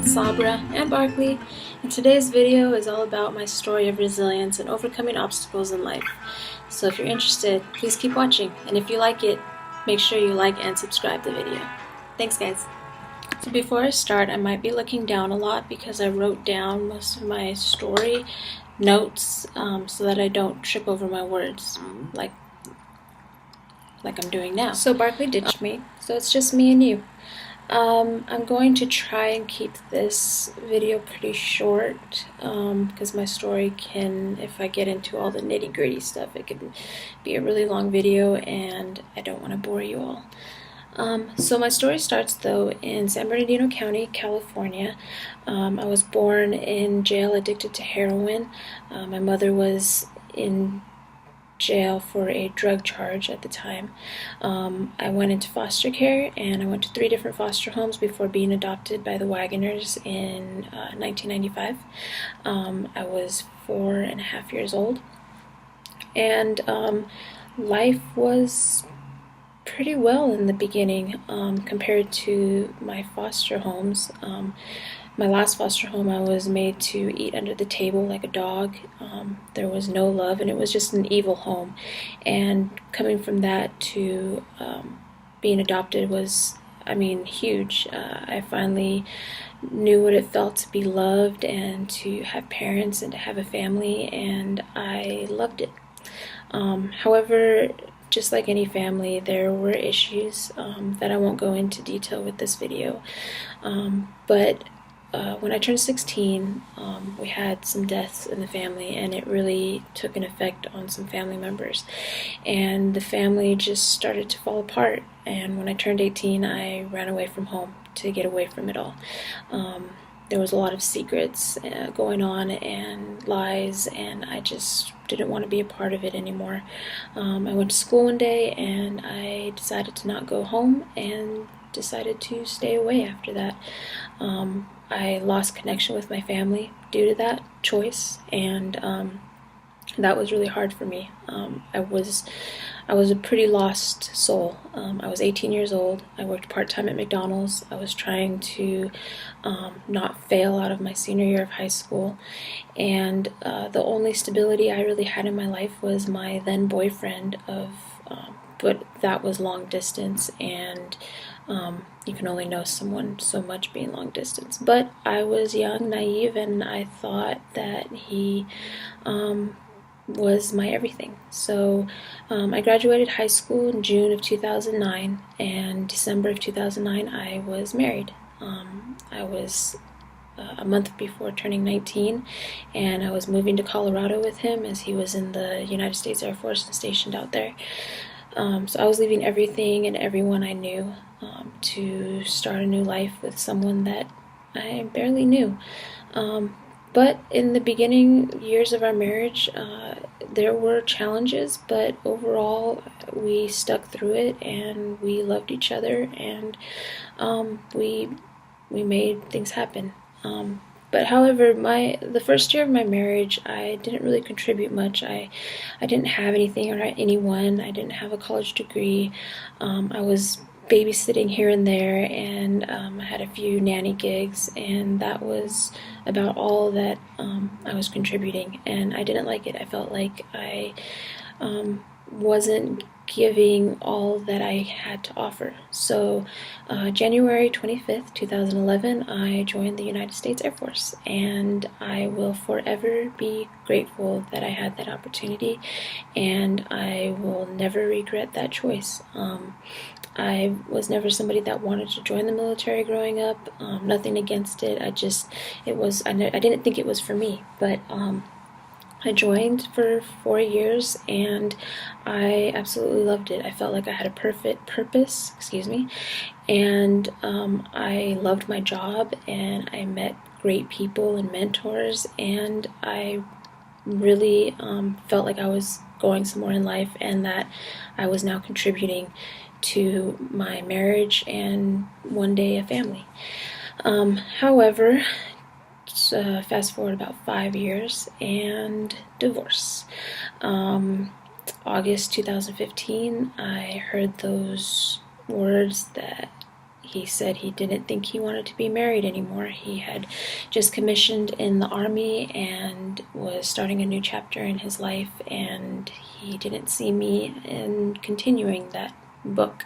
Sabra, and Barkley, and today's video is all about my story of resilience and overcoming obstacles in life. So if you're interested, please keep watching, and if you like it, make sure you like and subscribe the video. Thanks guys. So before I start, I might be looking down a lot because I wrote down most of my story notes so that I don't trip over my words like I'm doing now. So Barkley ditched me, so it's just me and you. I'm going to try and keep this video pretty short because my story can, if I get into all the nitty-gritty stuff, it could be a really long video and I don't want to bore you all. So my story starts though in San Bernardino County, California. I was born in jail addicted to heroin. My mother was in jail for a drug charge at the time. I went into foster care and I went to 3 different foster homes before being adopted by the Wagoners in 1995. I was 4.5 years old, and life was pretty well in the beginning compared to my foster homes. My last foster home, I was made to eat under the table like a dog. There was no love, and it was just an evil home. And coming from that to being adopted was, huge. I finally knew what it felt to be loved and to have parents and to have a family, and I loved it. However, just like any family, there were issues that I won't go into detail with this video. But when I turned 16, we had some deaths in the family, and it really took an effect on some family members. And the family just started to fall apart. And when I turned 18, I ran away from home to get away from it all. There was a lot of secrets going on and lies, and I just didn't want to be a part of it anymore. I went to school one day and I decided to not go home and decided to stay away after that. I lost connection with my family due to that choice, and that was really hard for me. I was a pretty lost soul. I was 18 years old. I worked part-time at McDonald's. I was trying to not fail out of my senior year of high school, and the only stability I really had in my life was my then boyfriend but that was long distance, and you can only know someone so much being long distance. But I was young, naive, and I thought that he was my everything. So I graduated high school in June of 2009, and December of 2009 I was married. I was a month before turning 19, and I was moving to Colorado with him as he was in the United States Air Force and stationed out there. So I was leaving everything and everyone I knew to start a new life with someone that I barely knew. But in the beginning years of our marriage, there were challenges, but overall we stuck through it and we loved each other, and we made things happen. But however, the first year of my marriage, I didn't really contribute much. I didn't have anything or anyone. I didn't have a college degree. I was babysitting here and there, and I had a few nanny gigs, and that was about all that I was contributing, and I didn't like it. I felt like I wasn't giving all that I had to offer. So January 25th, 2011, I joined the United States Air Force, and I will forever be grateful that I had that opportunity, and I will never regret that choice. I was never somebody that wanted to join the military growing up. Nothing against it. I didn't think it was for me, but I joined for 4 years, and I absolutely loved it. I felt like I had a perfect purpose, and I loved my job, and I met great people and mentors, and I really felt like I was going somewhere in life, and that I was now contributing to my marriage and one day a family. However, fast forward about 5 years and divorce. August 2015, I heard those words that He said he didn't think he wanted to be married anymore. He had just commissioned in the Army and was starting a new chapter in his life, and he didn't see me in continuing that book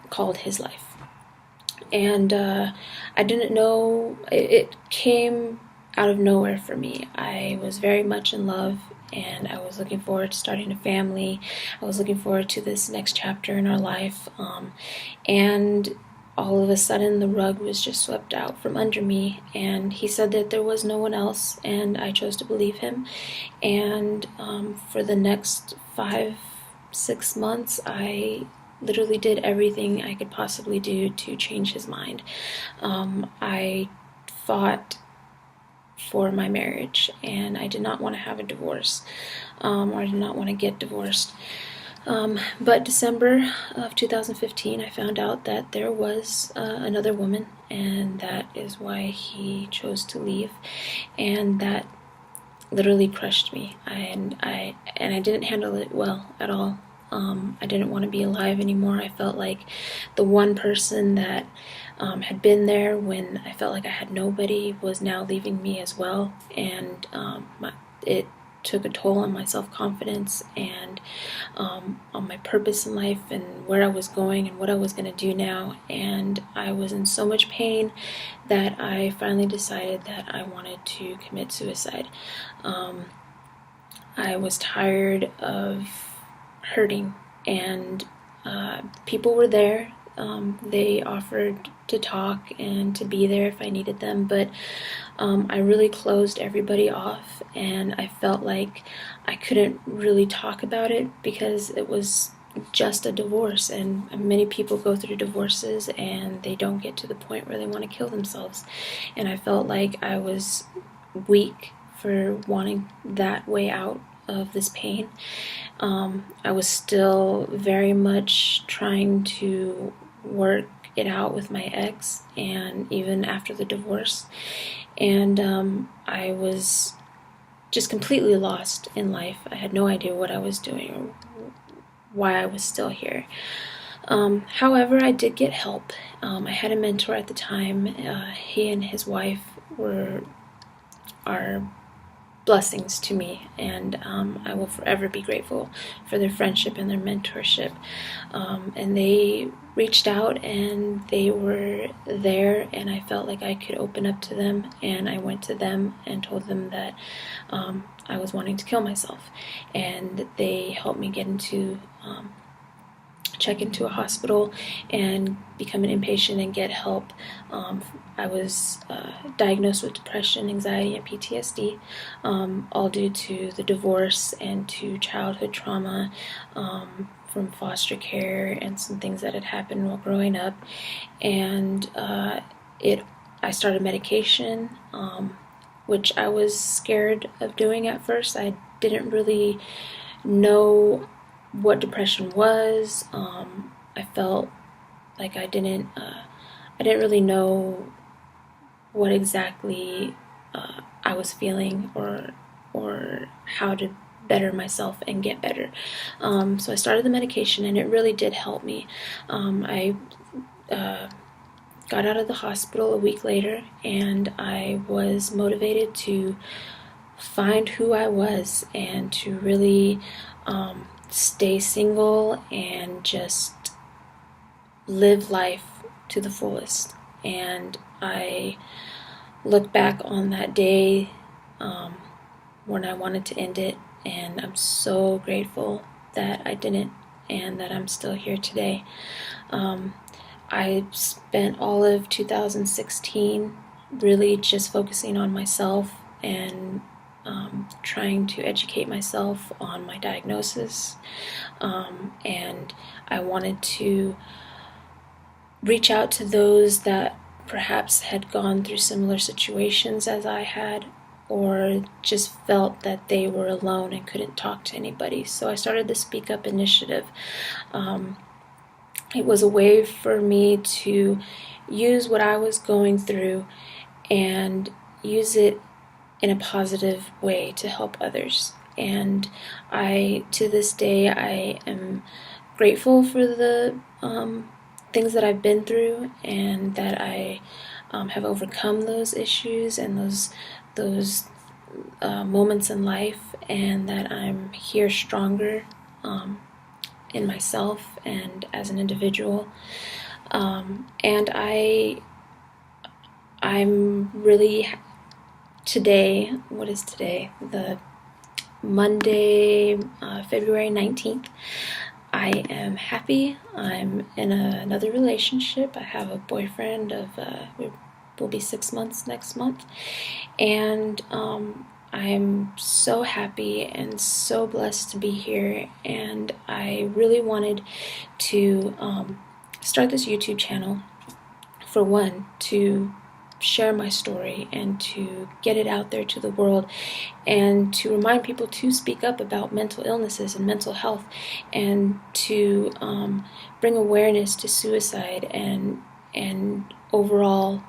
called His Life. And I didn't know, it came out of nowhere for me. I was very much in love, and I was looking forward to starting a family. I was looking forward to this next chapter in our life, and all of a sudden the rug was just swept out from under me, and he said that there was no one else, and I chose to believe him. And for the next 5-6 months, I literally did everything I could possibly do to change his mind. I fought for my marriage, and I did not want to have a divorce, or I did not want to get divorced. But December of 2015, I found out that there was another woman, and that is why he chose to leave, and that literally crushed me. And I didn't handle it well at all. I didn't want to be alive anymore. I felt like the one person that had been there when I felt like I had nobody was now leaving me as well, and it took a toll on my self-confidence and on my purpose in life and where I was going and what I was going to do now. And I was in so much pain that I finally decided that I wanted to commit suicide. I was tired of hurting, and people were there. They offered to talk and to be there if I needed them, but I really closed everybody off, and I felt like I couldn't really talk about it because it was just a divorce, and many people go through divorces and they don't get to the point where they want to kill themselves, and I felt like I was weak for wanting that way out of this pain. I was still very much trying to work it out with my ex, and even after the divorce, and I was just completely lost in life. I had no idea what I was doing or why I was still here. However, I did get help. I had a mentor at the time. He and his wife are blessings to me, and I will forever be grateful for their friendship and their mentorship. And they reached out, and they were there, and I felt like I could open up to them, and I went to them and told them that I was wanting to kill myself, and they helped me get into check into a hospital and become an inpatient and get help. I was diagnosed with depression, anxiety, and PTSD, all due to the divorce and to childhood trauma from foster care and some things that had happened while growing up. And I started medication, which I was scared of doing at first. I didn't really know what depression was. I felt like I didn't really know what exactly I was feeling or how to better myself and get better. So I started the medication, and it really did help me. I got out of the hospital a week later, and I was motivated to find who I was and to really stay single and just live life to the fullest. And I look back on that day when I wanted to end it, and I'm so grateful that I didn't, and that I'm still here today. I spent all of 2016 really just focusing on myself and trying to educate myself on my diagnosis, and I wanted to reach out to those that perhaps had gone through similar situations as I had, or just felt that they were alone and couldn't talk to anybody. So I started the Speak Up initiative. It was a way for me to use what I was going through and use it in a positive way to help others. And to this day, I am grateful for the things that I've been through, and that I have overcome those issues and those moments in life, and that I'm here stronger in myself and as an individual. And I'm really today, what is today? The Monday, February 19th. I am happy. I'm in another relationship. I have a boyfriend of, we will be 6 months next month. And I'm so happy and so blessed to be here. And I really wanted to start this YouTube channel, for one, to share my story and to get it out there to the world, and to remind people to speak up about mental illnesses and mental health, and to bring awareness to suicide and overall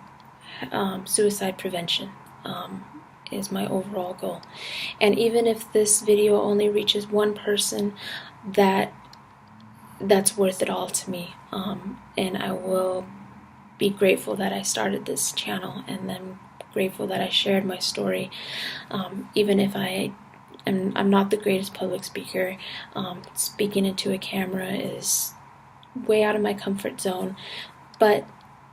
suicide prevention is my overall goal. And even if this video only reaches one person, that's worth it all to me. And I will be grateful that I started this channel, and then grateful that I shared my story. Even if I'm not the greatest public speaker, speaking into a camera is way out of my comfort zone, but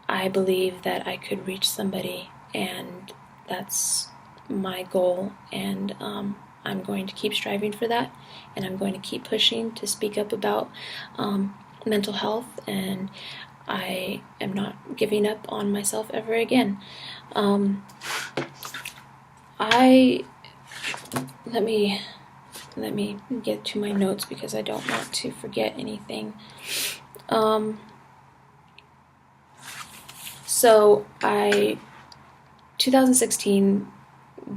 I believe that I could reach somebody, and that's my goal. And I'm going to keep striving for that, and I'm going to keep pushing to speak up about mental health, and I am not giving up on myself ever again. Let me get to my notes because I don't want to forget anything. So 2016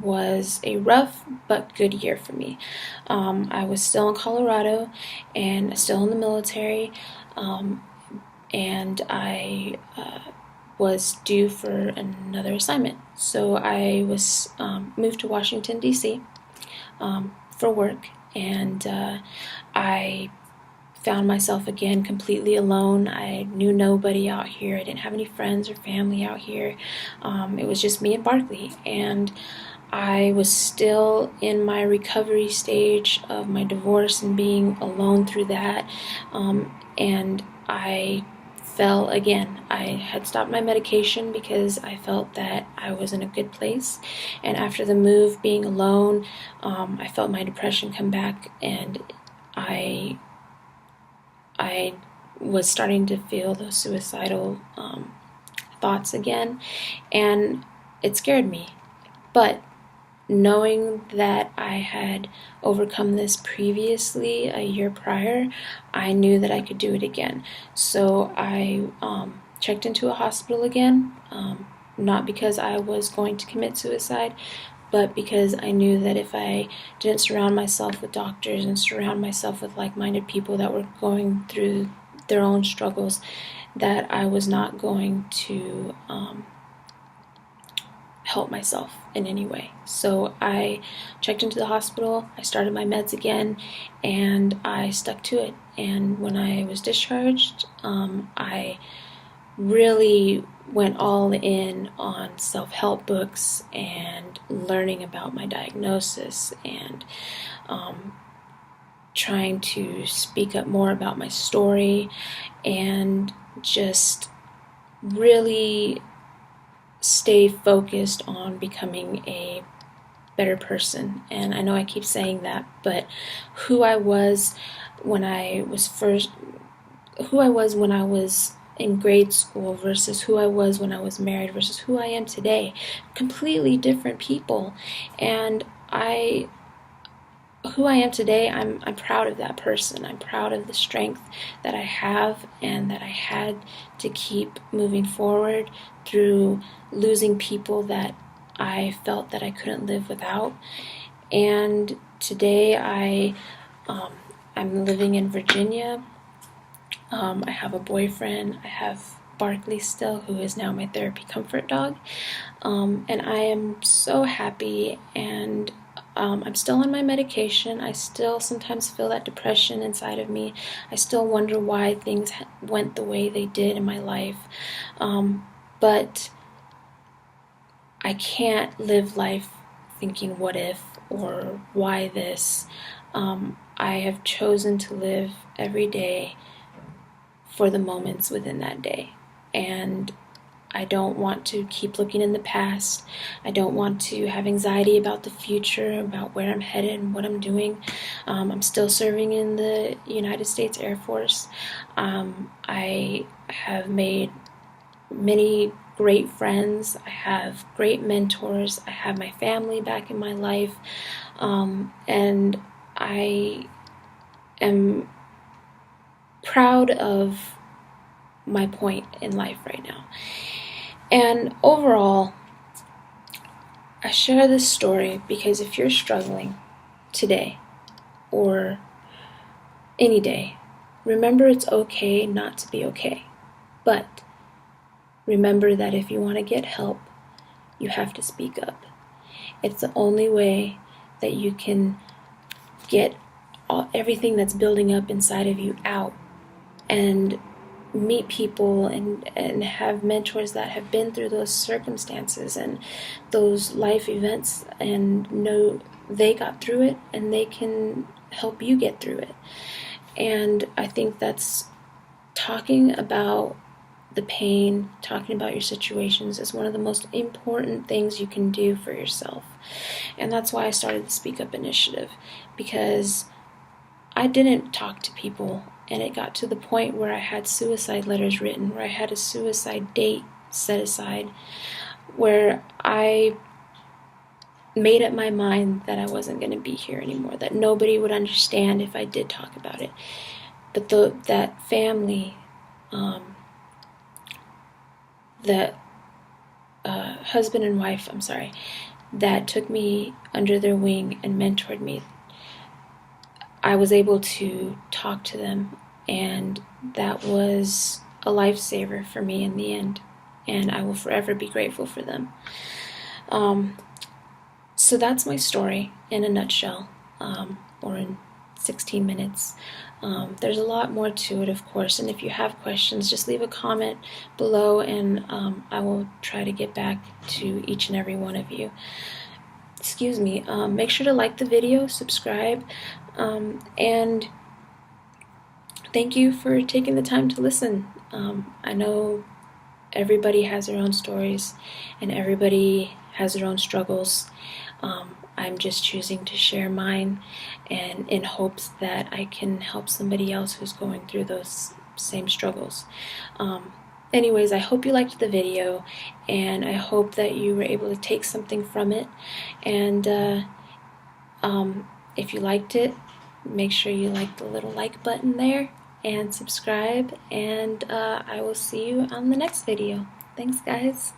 was a rough but good year for me. I was still in Colorado and still in the military, and I was due for another assignment. So I was moved to Washington, D.C. For work, and I found myself again completely alone. I knew nobody out here. I didn't have any friends or family out here. It was just me and Barkley, and I was still in my recovery stage of my divorce and being alone through that, and I fell again. I had stopped my medication because I felt that I was in a good place, and after the move, being alone, I felt my depression come back, and I was starting to feel those suicidal thoughts again, and it scared me. But knowing that I had overcome this previously, a year prior, I knew that I could do it again. So I checked into a hospital again, not because I was going to commit suicide, but because I knew that if I didn't surround myself with doctors and surround myself with like-minded people that were going through their own struggles, that I was not going to help myself in any way. So I checked into the hospital, I started my meds again, and I stuck to it. And when I was discharged, I really went all in on self-help books and learning about my diagnosis, and trying to speak up more about my story, and just really stay focused on becoming a better person. And I know I keep saying that, but who I was when I was in grade school versus who I was when I was married versus who I am today, completely different people. And who I am today, I'm proud of that person. I'm proud of the strength that I have and that I had to keep moving forward through losing people that I felt that I couldn't live without. And today I'm living in Virginia. I have a boyfriend. I have Barkley still, who is now my therapy comfort dog. And I am so happy, and I'm still on my medication. I still sometimes feel that depression inside of me. I still wonder why things went the way they did in my life. But I can't live life thinking what if or why this. I have chosen to live every day for the moments within that day. And I don't want to keep looking in the past. I don't want to have anxiety about the future, about where I'm headed and what I'm doing. I'm still serving in the United States Air Force. I have made many great friends. I have great mentors. I have my family back in my life. And I am proud of my point in life right now. And overall, I share this story because if you're struggling today or any day, remember it's okay not to be okay. But remember that if you want to get help, you have to speak up. It's the only way that you can get everything that's building up inside of you out and meet people and have mentors that have been through those circumstances and those life events and know they got through it and they can help you get through it. And I think that's talking about the pain, talking about your situations is one of the most important things you can do for yourself. And that's why I started the Speak Up initiative, because I didn't talk to people, and it got to the point where I had suicide letters written, where I had a suicide date set aside, where I made up my mind that I wasn't going to be here anymore, that nobody would understand if I did talk about it. But that family, that husband and wife, that took me under their wing and mentored me, I was able to talk to them, and that was a lifesaver for me in the end, and I will forever be grateful for them. So that's my story in a nutshell, or in 16 minutes. There's a lot more to it, of course, and if you have questions, just leave a comment below, and I will try to get back to each and every one of you. Excuse me. Make sure to like the video, subscribe, and thank you for taking the time to listen. I know everybody has their own stories and everybody has their own struggles. I'm just choosing to share mine, and in hopes that I can help somebody else who's going through those same struggles. Anyways, I hope you liked the video, and I hope that you were able to take something from it. And if you liked it, make sure you like the little like button there and subscribe, and I will see you on the next video. Thanks, guys.